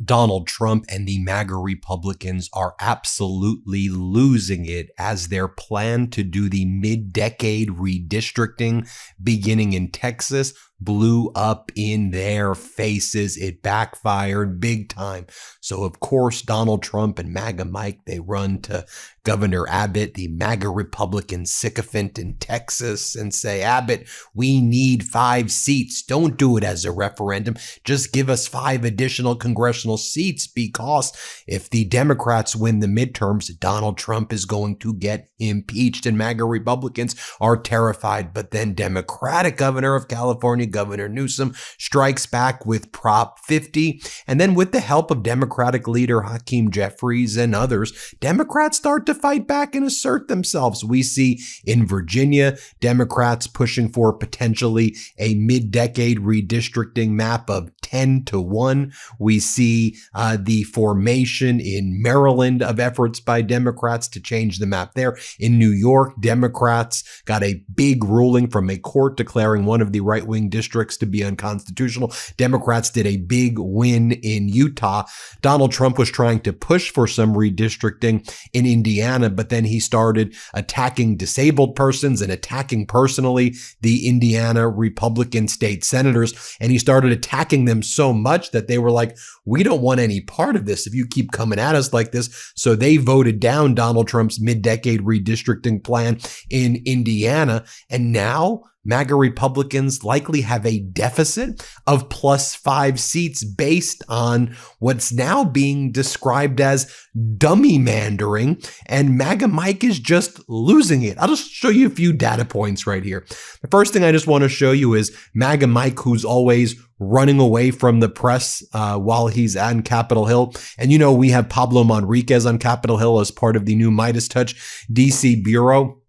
Donald Trump and the MAGA Republicans are absolutely losing it as their plan to do the mid-decade redistricting beginning in Texas blew up in their faces. It backfired big time. So, of course, Donald Trump and MAGA Mike, they run to Governor Abbott, the MAGA Republican sycophant in Texas, and say, Abbott, we need 5 seats. Don't do it as a referendum. Just give us 5 additional congressional seats, because if the Democrats win the midterms, Donald Trump is going to get impeached, and MAGA Republicans are terrified. But then Democratic governor of California, Governor Newsom, strikes back with Prop 50. And then with the help of Democratic leader Hakeem Jeffries and others, Democrats start to fight back and assert themselves. We see in Virginia, Democrats pushing for potentially a mid-decade redistricting map of 10-1. We see the formation in Maryland of efforts by Democrats to change the map there. In New York, Democrats got a big ruling from a court declaring one of the right-wing districts to be unconstitutional. Democrats did a big win in Utah. Donald Trump was trying to push for some redistricting in Indiana, but then he started attacking disabled persons and attacking personally the Indiana Republican state senators. And he started attacking them so much that they were like, we don't want any part of this if you keep coming at us like this. So they voted down Donald Trump's mid-decade redistricting plan in Indiana. And now MAGA Republicans likely have a deficit of +5 seats based on what's now being described as dummy mandering, and MAGA Mike is just losing it. I'll just show you a few data points right here. The first thing I just want to show you is MAGA Mike, who's always running away from the press while he's on Capitol Hill. And you know, we have Pablo Manriquez on Capitol Hill as part of the new MeidasTouch DC bureau.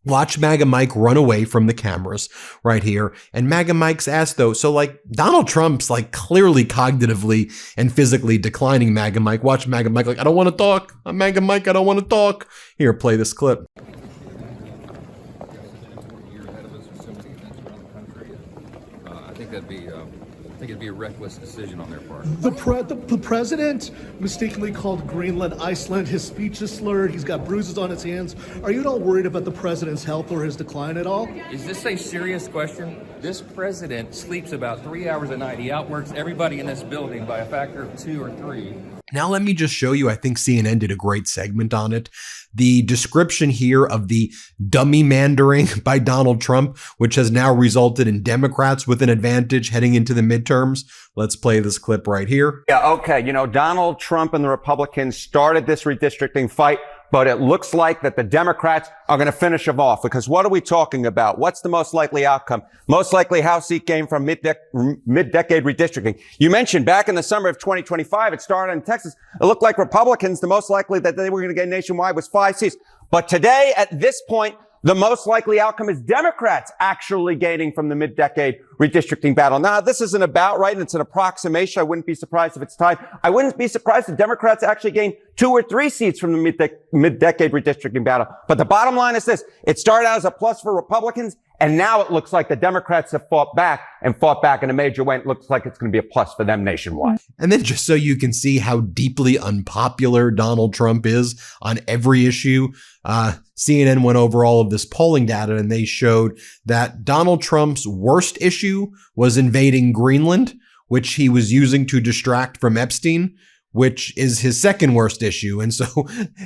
Watch MAGA Mike run away from the cameras right here. And MAGA Mike's asked, though, so like Donald Trump's like clearly cognitively and physically declining MAGA Mike. Watch MAGA Mike like, I don't want to talk. I'm MAGA Mike. I don't want to talk. Here, play this clip. I think it'd be a reckless decision on their part. The president mistakenly called Greenland Iceland. His speech is slurred. He's got bruises on his hands. Are you at all worried about the president's health or his decline at all? Is this a serious question? This president sleeps about 3 hours a night. He outworks everybody in this building by a factor of 2 or 3. Now, let me just show you, I think CNN did a great segment on it. The description here of the dummy mandering by Donald Trump, which has now resulted in Democrats with an advantage heading into the midterms. Let's play this clip right here. Yeah, okay. You know, Donald Trump and the Republicans started this redistricting fight, but it looks like that the Democrats are going to finish them off, because what are we talking about? What's the most likely outcome? Most likely House seat gain from mid-decade redistricting. You mentioned back in the summer of 2025, it started in Texas. It looked like Republicans, the most likely that they were going to get nationwide was 5 seats. But today, at this point, the most likely outcome is Democrats actually gaining from the mid-decade redistricting battle. Now, this isn't about right, and it's an approximation. I wouldn't be surprised if it's tied. I wouldn't be surprised if Democrats actually gain 2 or 3 seats from the mid-decade redistricting battle. But the bottom line is this. It started out as a plus for Republicans, and now it looks like the Democrats have fought back in a major way. It looks like it's going to be a plus for them nationwide. And then just so you can see how deeply unpopular Donald Trump is on every issue, CNN went over all of this polling data, and they showed that Donald Trump's worst issue was invading Greenland, which he was using to distract from Epstein, which is his second worst issue. And so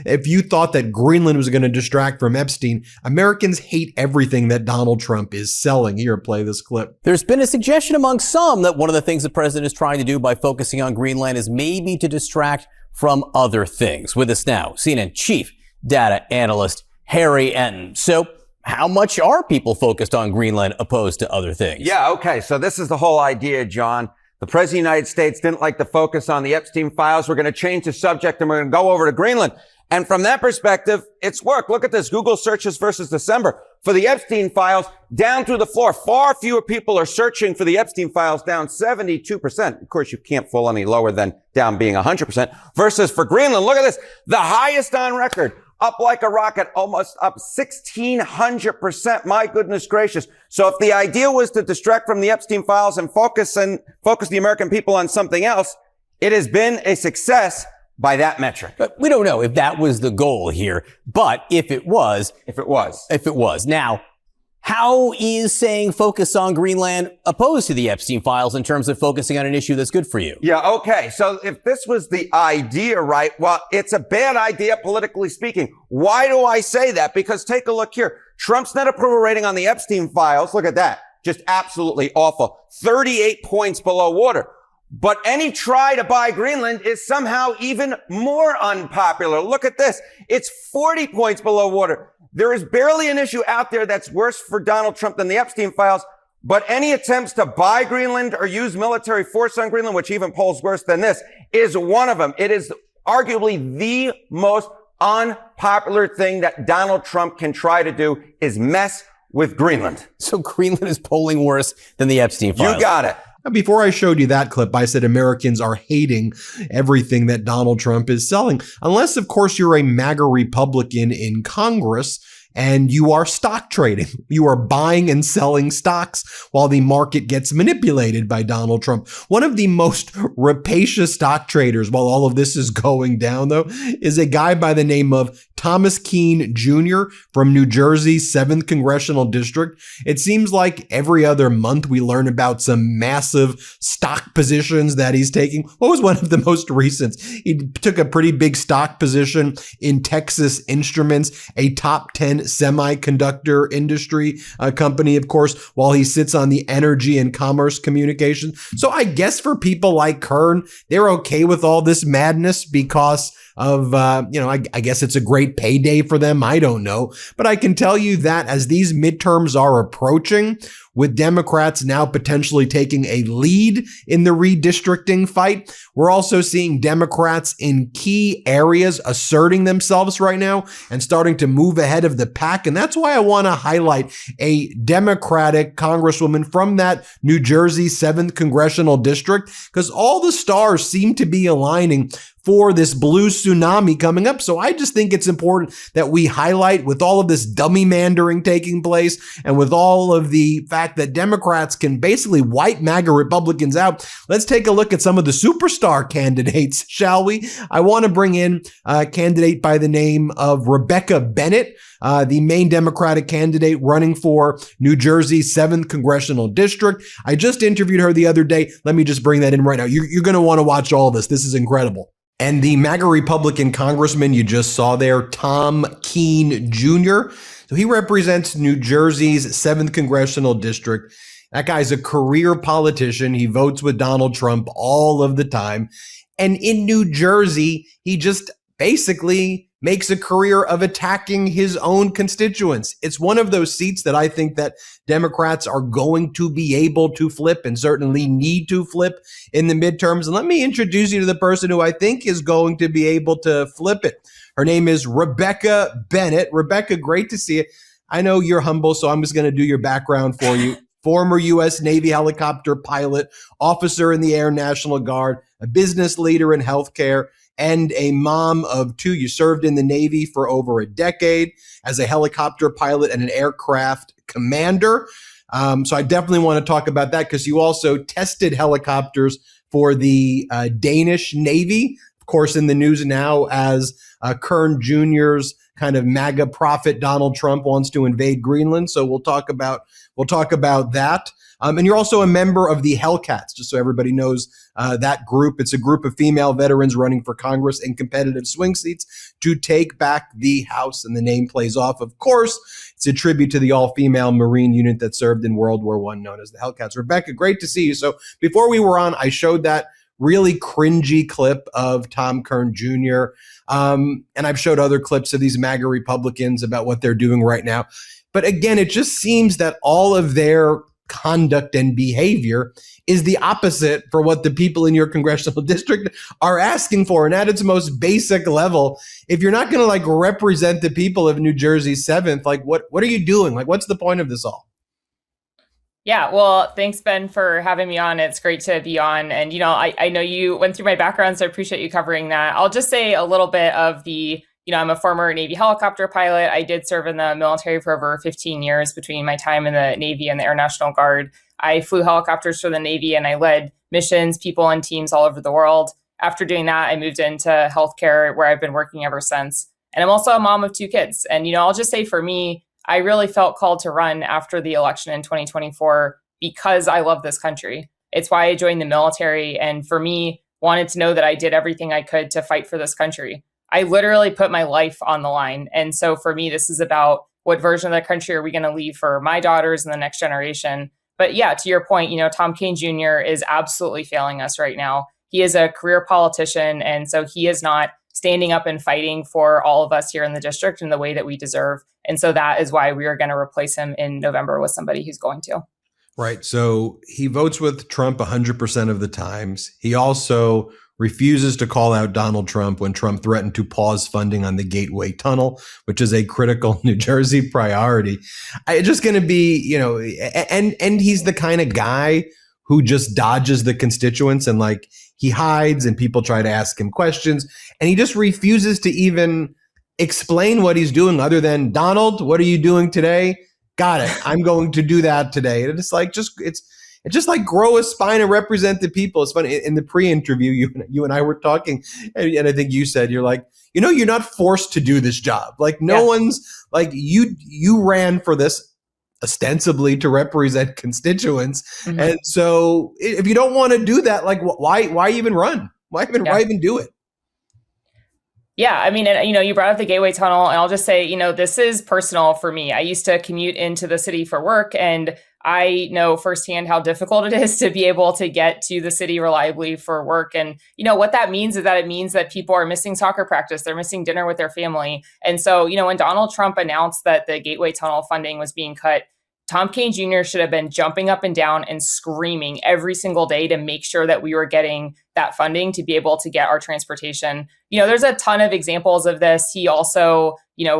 if you thought that Greenland was going to distract from Epstein, Americans hate everything that Donald Trump is selling. Here, play this clip. There's been a suggestion among some that one of the things the president is trying to do by focusing on Greenland is maybe to distract from other things. With us now, CNN chief data analyst Harry Enton. So how much are people focused on Greenland opposed to other things? Yeah, okay. So this is the whole idea, John. The president of the United States didn't like to focus on the Epstein files. We're going to change the subject and we're going to go over to Greenland. And from that perspective, it's worked. Look at this. Google searches versus December. For the Epstein files, down through the floor, far fewer people are searching for the Epstein files, down 72%. Of course, you can't fall any lower than down being 100%. Versus for Greenland, look at this. The highest on record. Up like a rocket, almost up 1,600%. My goodness gracious. So if the idea was to distract from the Epstein files and focus the American people on something else, It has been a success by that metric. But we don't know if that was the goal here. But if it was. Now, how is saying focus on Greenland opposed to the Epstein files in terms of focusing on an issue that's good for you? Yeah, okay. So if this was the idea, right, well, it's a bad idea politically speaking. Why do I say that? Because take a look here. Trump's net approval rating on the Epstein files, look at that. Just absolutely awful. 38 points below water. But any try to buy Greenland is somehow even more unpopular. Look at this. It's 40 points below water. There is barely an issue out there that's worse for Donald Trump than the Epstein files, but any attempts to buy Greenland or use military force on Greenland, which even polls worse than this, is one of them. It is arguably the most unpopular thing that Donald Trump can try to do is mess with Greenland. So Greenland is polling worse than the Epstein files. You got it. Before I showed you that clip, I said Americans are hating everything that Donald Trump is selling. Unless, of course, you're a MAGA Republican in Congress and you are stock trading. You are buying and selling stocks while the market gets manipulated by Donald Trump. One of the most rapacious stock traders while all of this is going down, though, is a guy by the name of Thomas Keene Jr. from New Jersey's 7th Congressional District. It seems like every other month we learn about some massive stock positions that he's taking. What was one of the most recent? He took a pretty big stock position in Texas Instruments, a top 10 semiconductor industry company, of course, while he sits on the Energy and Commerce Communications. So I guess for people like Kern, they're okay with all this madness because of, I guess it's a great payday for them. I don't know. But I can tell you that as these midterms are approaching, with Democrats now potentially taking a lead in the redistricting fight, we're also seeing Democrats in key areas asserting themselves right now and starting to move ahead of the pack. And that's why I want to highlight a Democratic congresswoman from that New Jersey 7th Congressional District, because all the stars seem to be aligning for this blue tsunami coming up. So I just think it's important that we highlight, with all of this dummy mandering taking place and with all of the fact that Democrats can basically wipe MAGA Republicans out, let's take a look at some of the superstar candidates, shall we? I want to bring in a candidate by the name of Rebecca Bennett, the main Democratic candidate running for New Jersey's 7th Congressional District. I just interviewed her the other day. Let me just bring that in right now. You're going to want to watch all this. This is incredible. And the MAGA Republican congressman you just saw there, Tom Keene Jr., so he represents New Jersey's 7th Congressional District. That guy's a career politician. He votes with Donald Trump all of the time. And in New Jersey, he just basically makes a career of attacking his own constituents. It's one of those seats that I think that Democrats are going to be able to flip and certainly need to flip in the midterms. And let me introduce you to the person who I think is going to be able to flip it. Her name is Rebecca Bennett. Rebecca, great to see you. I know you're humble, so I'm just going to do your background for you. Former U.S. Navy helicopter pilot, officer in the Air National Guard, a business leader in healthcare, and a mom of two. You served in the Navy for over a decade as a helicopter pilot and an aircraft commander. So I definitely want to talk about that because you also tested helicopters for the Danish Navy. Of course, in the news now as Kern Jr.'s kind of MAGA prophet Donald Trump wants to invade Greenland. So we'll talk about that. And you're also a member of the Hellcats, just so everybody knows that group. It's a group of female veterans running for Congress in competitive swing seats to take back the House. And the name plays off, of course. It's a tribute to the all-female Marine unit that served in World War I, known as the Hellcats. Rebecca, great to see you. So before we were on, I showed that really cringy clip of Tom Kern Jr. And I've showed other clips of these MAGA Republicans about what they're doing right now. But again, it just seems that all of their conduct and behavior is the opposite for what the people in your congressional district are asking for. And at its most basic level, if you're not going to represent the people of New Jersey 7th, what are you doing? What's the point of this all? Yeah, well, thanks, Ben, for having me on. It's great to be on. And, I know you went through my background, so I appreciate you covering that. I'll just say a little bit of the, I'm a former Navy helicopter pilot. I did serve in the military for over 15 years between my time in the Navy and the Air National Guard. I flew helicopters for the Navy and I led missions, people and teams all over the world. after doing that, I moved into healthcare where I've been working ever since. And I'm also a mom of 2 kids. And, I'll just say for me, I really felt called to run after the election in 2024 because I love this country. It's why I joined the military. And for me, wanted to know that I did everything I could to fight for this country. I literally put my life on the line. And so for me, this is about what version of the country are we going to leave for my daughters and the next generation. But yeah, to your point, Tom Kean Jr. is absolutely failing us right now. He is a career politician. And so he is not standing up and fighting for all of us here in the district in the way that we deserve. And so that is why we are going to replace him in November with somebody who's going to. Right. So he votes with Trump 100% of the times. He also refuses to call out Donald Trump when Trump threatened to pause funding on the Gateway Tunnel, which is a critical New Jersey priority. It's just going to be, and he's the kind of guy who just dodges the constituents and he hides and people try to ask him questions and he just refuses to even explain what he's doing other than, Donald, what are you doing today? Got it. I'm going to do that today. And it's just like grow a spine and represent the people. It's funny. In the pre-interview, you and I were talking, and I think you said, you're like, you're not forced to do this job. One's you ran for this ostensibly to represent constituents. Mm-hmm. And so if you don't want to do that, why even run? Why even do it? Yeah, I mean, you brought up the Gateway Tunnel, and I'll just say, this is personal for me. I used to commute into the city for work, and I know firsthand how difficult it is to be able to get to the city reliably for work. And, what that means is that it means that people are missing soccer practice, they're missing dinner with their family. And so, when Donald Trump announced that the Gateway Tunnel funding was being cut, Tom Kean Jr. should have been jumping up and down and screaming every single day to make sure that we were getting that funding to be able to get our transportation. There's a ton of examples of this. He also,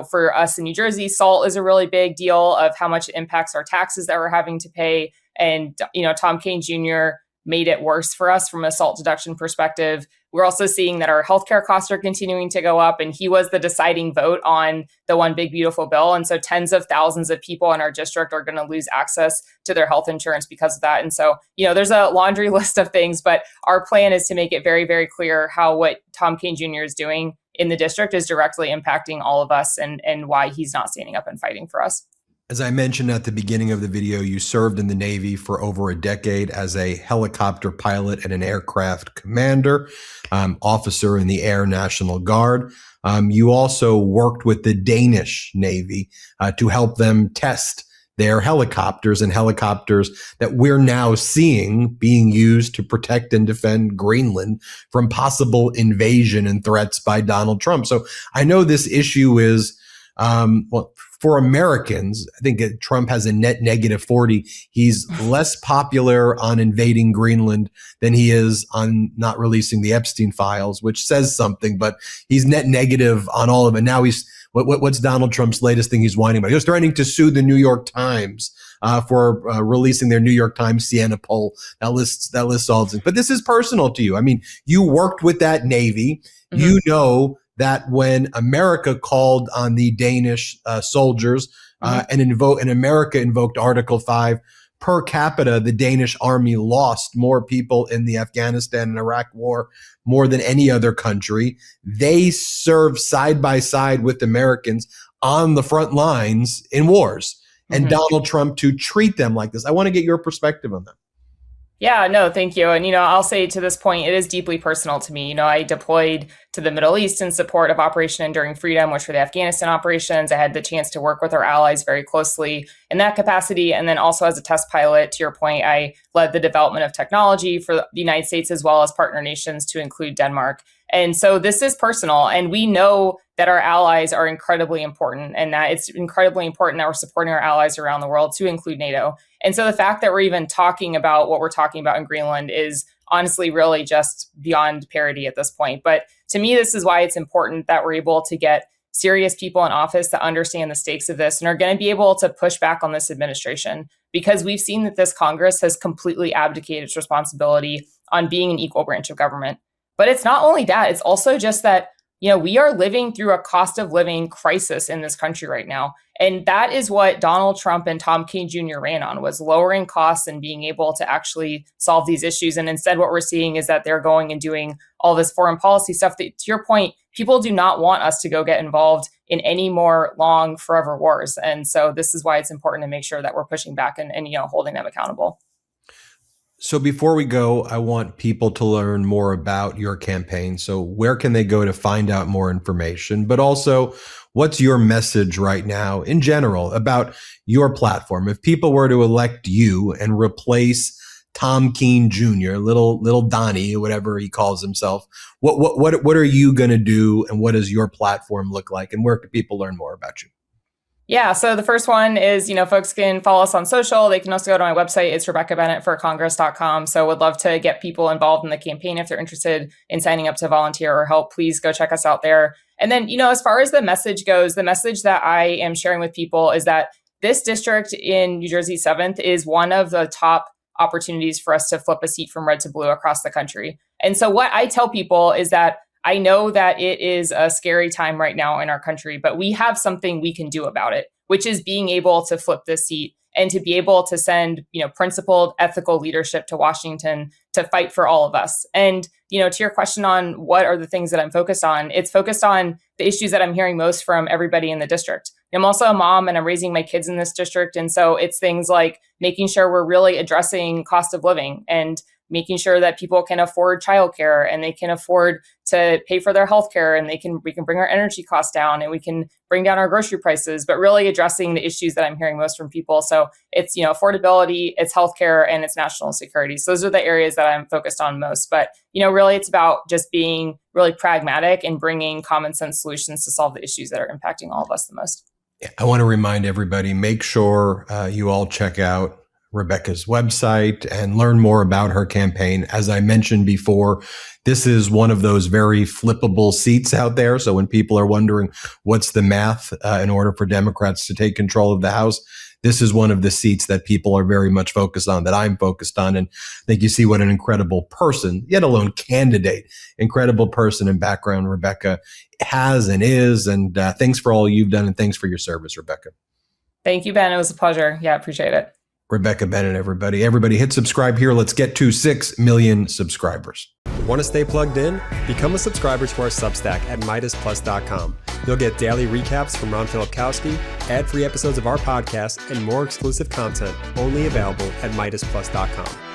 for us in New Jersey, SALT is a really big deal of how much it impacts our taxes that we're having to pay. And, Tom Kean Jr. made it worse for us from a SALT deduction perspective. We're also seeing that our healthcare costs are continuing to go up, and he was the deciding vote on the One Big Beautiful Bill. And so tens of thousands of people in our district are going to lose access to their health insurance because of that. And so, there's a laundry list of things, but our plan is to make it very, very clear how what Tom Kean Jr. is doing in the district is directly impacting all of us and why he's not standing up and fighting for us. As I mentioned at the beginning of the video, you served in the Navy for over a decade as a helicopter pilot and an aircraft commander, officer in the Air National Guard. You also worked with the Danish Navy to help them test their helicopters and helicopters that we're now seeing being used to protect and defend Greenland from possible invasion and threats by Donald Trump. So I know this issue is, for Americans, I think Trump has a net negative 40. He's less popular on invading Greenland than he is on not releasing the Epstein files, which says something, but he's net negative on all of it. Now what's Donald Trump's latest thing he's whining about? He was threatening to sue the New York Times for releasing their New York Times Siena poll that lists all things. But this is personal to you. I mean, you worked with that Navy. Mm-hmm. You know that when America called on the Danish soldiers and America invoked Article 5, per capita, the Danish army lost more people in the Afghanistan and Iraq war more than any other country. They served side by side with Americans on the front lines in wars. And Donald Trump to treat them like this. I want to get your perspective on that. Yeah, no, thank you. And, I'll say to this point, it is deeply personal to me. I deployed to the Middle East in support of Operation Enduring Freedom, which were the Afghanistan operations. I had the chance to work with our allies very closely in that capacity. And then also as a test pilot, to your point, I led the development of technology for the United States as well as partner nations to include Denmark. And so this is personal. And we know that our allies are incredibly important and that it's incredibly important that we're supporting our allies around the world to include NATO. And so the fact that we're even talking about what we're talking about in Greenland is honestly really just beyond parody at this point. But to me, this is why it's important that we're able to get serious people in office that understand the stakes of this and are going to be able to push back on this administration, because we've seen that this Congress has completely abdicated its responsibility on being an equal branch of government. But it's not only that, it's also just that we are living through a cost of living crisis in this country right now. And that is what Donald Trump and Tom Kean Jr. ran on, was lowering costs and being able to actually solve these issues. And instead, what we're seeing is that they're going and doing all this foreign policy stuff that, to your point, people do not want us to go get involved in any more long, forever wars. And so this is why it's important to make sure that we're pushing back and holding them accountable. So before we go, I want people to learn more about your campaign. So where can they go to find out more information? But also, what's your message right now in general about your platform? If people were to elect you and replace Tom Kean Jr., little Donnie, whatever he calls himself, what are you going to do, and what does your platform look like, and where can people learn more about you? Yeah, so the first one is, folks can follow us on social. They can also go to my website. It's RebeccaBennettForCongress.com. So would love to get people involved in the campaign. If they're interested in signing up to volunteer or help, please go check us out there. And then, as far as the message goes, the message that I am sharing with people is that this district in New Jersey 7th is one of the top opportunities for us to flip a seat from red to blue across the country. And so what I tell people is that I know that it is a scary time right now in our country, but we have something we can do about it, which is being able to flip this seat and to be able to send, principled, ethical leadership to Washington to fight for all of us. And, to your question on what are the things that I'm focused on, it's focused on the issues that I'm hearing most from everybody in the district. I'm also a mom and I'm raising my kids in this district. And so it's things like making sure we're really addressing cost of living and making sure that people can afford childcare and they can afford to pay for their healthcare, and we can bring our energy costs down and we can bring down our grocery prices, but really addressing the issues that I'm hearing most from people. So it's, affordability, it's healthcare, and it's national security. So those are the areas that I'm focused on most. But, really it's about just being really pragmatic and bringing common sense solutions to solve the issues that are impacting all of us the most. I want to remind everybody, make sure you all check out Rebecca's website and learn more about her campaign. As I mentioned before, this is one of those very flippable seats out there. So when people are wondering what's the math in order for Democrats to take control of the House, this is one of the seats that people are very much focused on, that I'm focused on. And I think you see what an incredible person, yet alone candidate, incredible person and background Rebecca has and is. And thanks for all you've done, and thanks for your service, Rebecca. Thank you, Ben. It was a pleasure. Yeah, appreciate it. Rebecca Bennett, everybody. Everybody hit subscribe here. Let's get to 6 million subscribers. Want to stay plugged in? Become a subscriber to our Substack at MeidasPlus.com. You'll get daily recaps from Ron Filipkowski, ad-free episodes of our podcast, and more exclusive content only available at MeidasPlus.com.